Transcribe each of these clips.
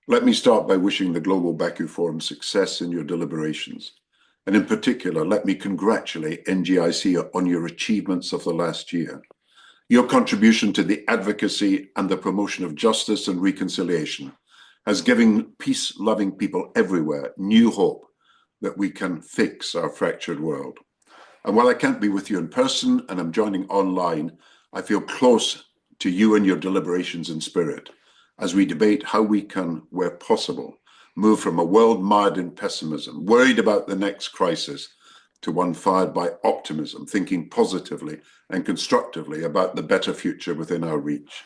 Let me start by wishing the Global Baku Forum success in your deliberations. And in particular, let me congratulate NGIC on your achievements of the last year. Your contribution to the advocacy and the promotion of justice and reconciliation has given peace-loving people everywhere new hope that we can fix our fractured world. And while I can't be with you in person and I'm joining online, I feel close to you and your deliberations in spirit as we debate how we can, where possible, move from a world mired in pessimism, worried about the next crisis, to one fired by optimism, thinking positively and constructively about the better future within our reach.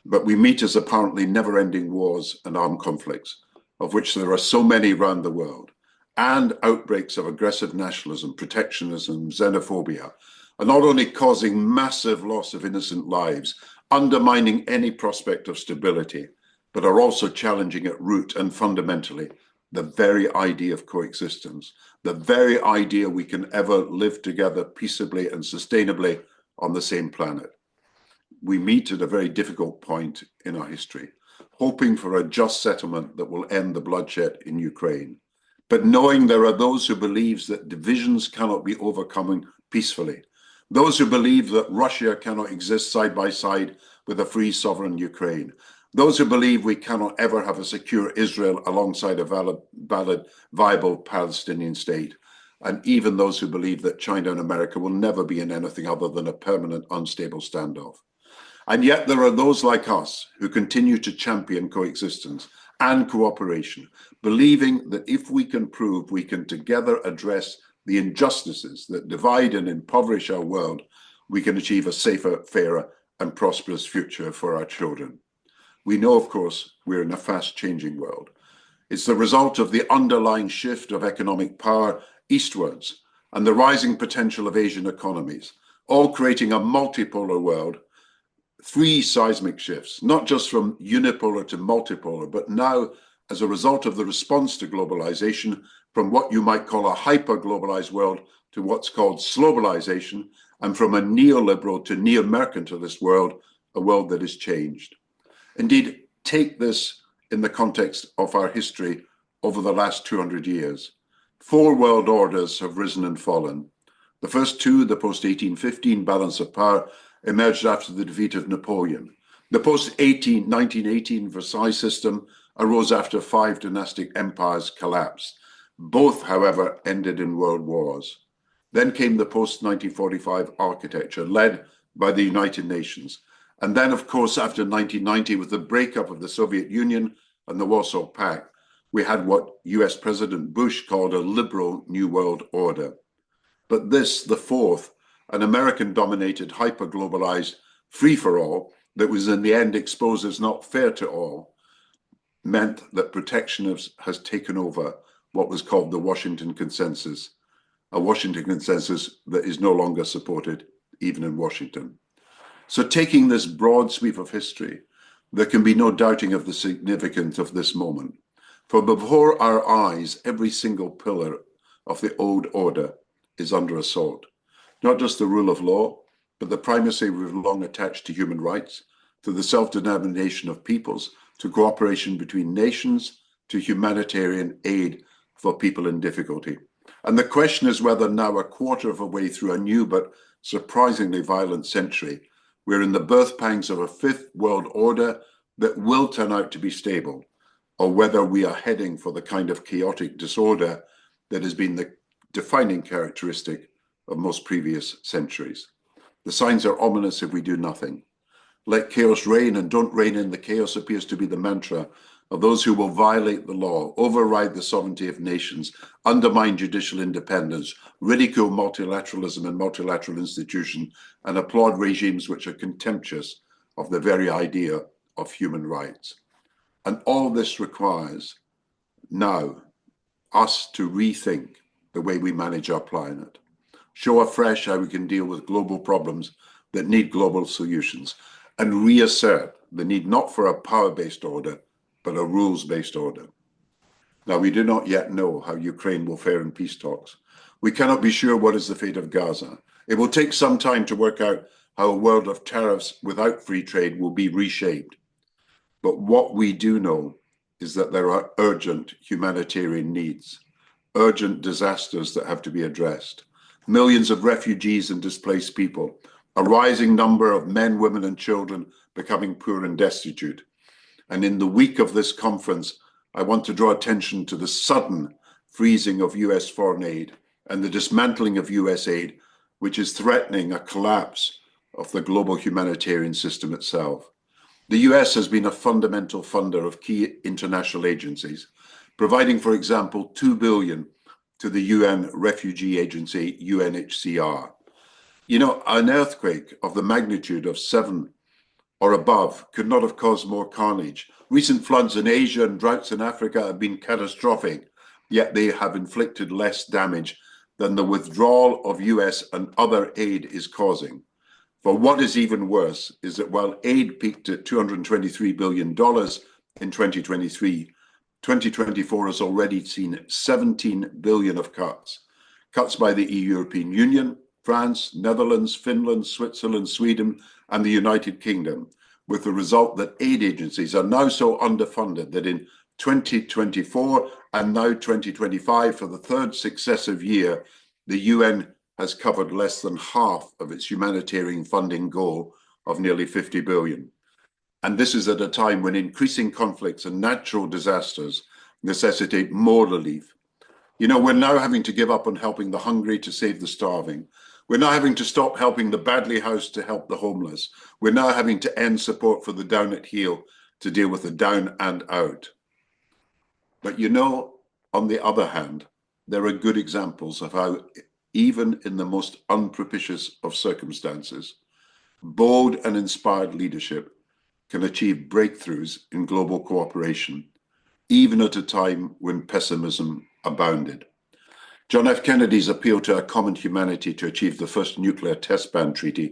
But we meet as apparently never-ending wars and armed conflicts, of which there are so many around the world, and outbreaks of aggressive nationalism, protectionism, xenophobia, are not only causing massive loss of innocent lives, undermining any prospect of stability, but are also challenging at root and fundamentally the very idea of coexistence, the very idea we can ever live together peaceably and sustainably on the same planet. We meet at a very difficult point in our history, hoping for a just settlement that will end the bloodshed in Ukraine, but knowing there are those who believe that divisions cannot be overcome peacefully, those who believe that Russia cannot exist side by side with a free sovereign Ukraine, those who believe we cannot ever have a secure Israel alongside a valid, viable Palestinian state, and even those who believe that China and America will never be in anything other than a permanent, unstable standoff. And yet there are those like us who continue to champion coexistence and cooperation, believing that if we can prove we can together address the injustices that divide and impoverish our world, we can achieve a safer, fairer, and prosperous future for our children. We know, of course, we're in a fast-changing world. It's the result of the underlying shift of economic power eastwards and the rising potential of Asian economies, all creating a multipolar world. Three seismic shifts, not just from unipolar to multipolar, but now as a result of the response to globalization, from what you might call a hyper-globalized world to what's called slowbalization, and from a neoliberal to neo-mercantilist world, a world that has changed. Indeed, take this in the context of our history over the last 200 years. Four world orders have risen and fallen. The first two, the post-1815 balance of power, emerged after the defeat of Napoleon. The post-1918 Versailles system arose after five dynastic empires collapsed. Both, however, ended in world wars. Then came the post-1945 architecture led by the United Nations. And then, of course, after 1990, with the breakup of the Soviet Union and the Warsaw Pact, we had what US President Bush called a liberal New World Order. But this, the fourth, an American-dominated, hyper-globalized free-for-all that was in the end exposed as not fair to all, meant that protectionism has taken over what was called the Washington Consensus, a Washington Consensus that is no longer supported even in Washington. So taking this broad sweep of history, there can be no doubting of the significance of this moment. For before our eyes, every single pillar of the old order is under assault. Not just the rule of law, but the primacy we've long attached to human rights, to the self-determination of peoples, to cooperation between nations, to humanitarian aid for people in difficulty. And the question is whether now, a quarter of a way through a new but surprisingly violent century, we're in the birth pangs of a fifth world order that will turn out to be stable, or whether we are heading for the kind of chaotic disorder that has been the defining characteristic of most previous centuries. The signs are ominous if we do nothing. Let chaos reign and don't reign in the chaos appears to be the mantra of those who will violate the law, override the sovereignty of nations, undermine judicial independence, ridicule multilateralism and multilateral institutions, and applaud regimes which are contemptuous of the very idea of human rights. And all this requires now us to rethink the way we manage our planet, show afresh how we can deal with global problems that need global solutions, and reassert the need not for a power-based order, but a rules-based order. Now, we do not yet know how Ukraine will fare in peace talks. We cannot be sure what is the fate of Gaza. It will take some time to work out how a world of tariffs without free trade will be reshaped. But what we do know is that there are urgent humanitarian needs, urgent disasters that have to be addressed, millions of refugees and displaced people, a rising number of men, women, and children becoming poor and destitute. And in the week of this conference, I want to draw attention to the sudden freezing of US foreign aid and the dismantling of US aid, which is threatening a collapse of the global humanitarian system itself. The US has been a fundamental funder of key international agencies, providing, for example, $2 billion to the UN refugee agency, UNHCR. You know, an earthquake of the magnitude of 7 or above could not have caused more carnage. Recent floods in Asia and droughts in Africa have been catastrophic, yet they have inflicted less damage than the withdrawal of US and other aid is causing. For what is even worse is that while aid peaked at $223 billion in 2023, 2024 has already seen 17 billion of cuts. Cuts by the European Union, France, Netherlands, Finland, Switzerland, Sweden, and the United Kingdom, with the result that aid agencies are now so underfunded that in 2024 and now 2025, for the third successive year, the UN has covered less than half of its humanitarian funding goal of nearly 50 billion. And this is at a time when increasing conflicts and natural disasters necessitate more relief. You know, we're now having to give up on helping the hungry to save the starving. We're now having to stop helping the badly housed to help the homeless. We're now having to end support for the down at heel to deal with the down and out. But you know, on the other hand, there are good examples of how, even in the most unpropitious of circumstances, bold and inspired leadership can achieve breakthroughs in global cooperation, even at a time when pessimism abounded. John F. Kennedy's appeal to a common humanity to achieve the first nuclear test ban treaty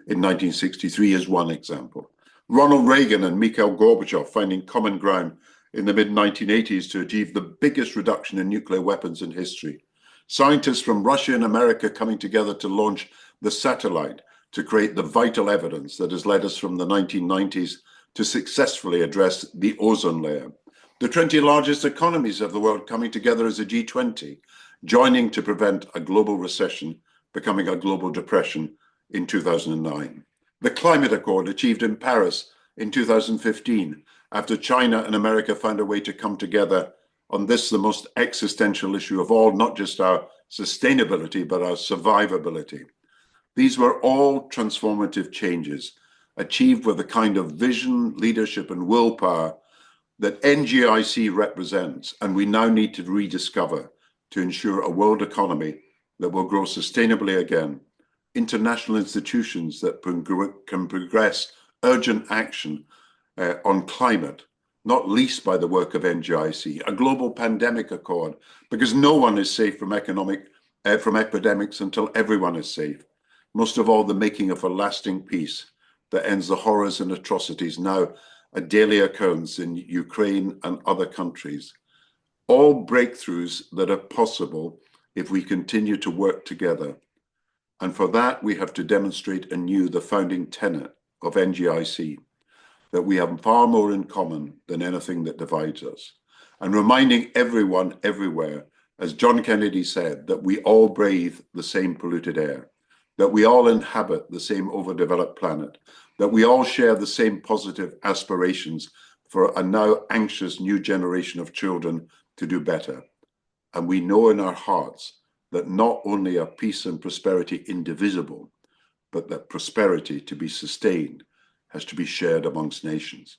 in 1963 is one example. Ronald Reagan and Mikhail Gorbachev finding common ground in the mid-1980s to achieve the biggest reduction in nuclear weapons in history. Scientists from Russia and America coming together to launch the satellite to create the vital evidence that has led us from the 1990s to successfully address the ozone layer. The 20 largest economies of the world coming together as a G20, joining to prevent a global recession becoming a global depression in 2009. The climate accord achieved in Paris in 2015, after China and America found a way to come together on this, the most existential issue of all, not just our sustainability, but our survivability. These were all transformative changes achieved with the kind of vision, leadership, and willpower that NGIC represents, and we now need to rediscover to ensure a world economy that will grow sustainably again, international institutions that can progress urgent action on climate, not least by the work of NGIC, a global pandemic accord, because no one is safe from epidemics until everyone is safe. Most of all, the making of a lasting peace that ends the horrors and atrocities now a daily occurrence in Ukraine and other countries. All breakthroughs that are possible if we continue to work together. And for that, we have to demonstrate anew the founding tenet of NGIC, that we have far more in common than anything that divides us. And reminding everyone everywhere, as John Kennedy said, that we all breathe the same polluted air, that we all inhabit the same overdeveloped planet, that we all share the same positive aspirations for a now anxious new generation of children to do better. And we know in our hearts that not only are peace and prosperity indivisible, but that prosperity to be sustained has to be shared amongst nations.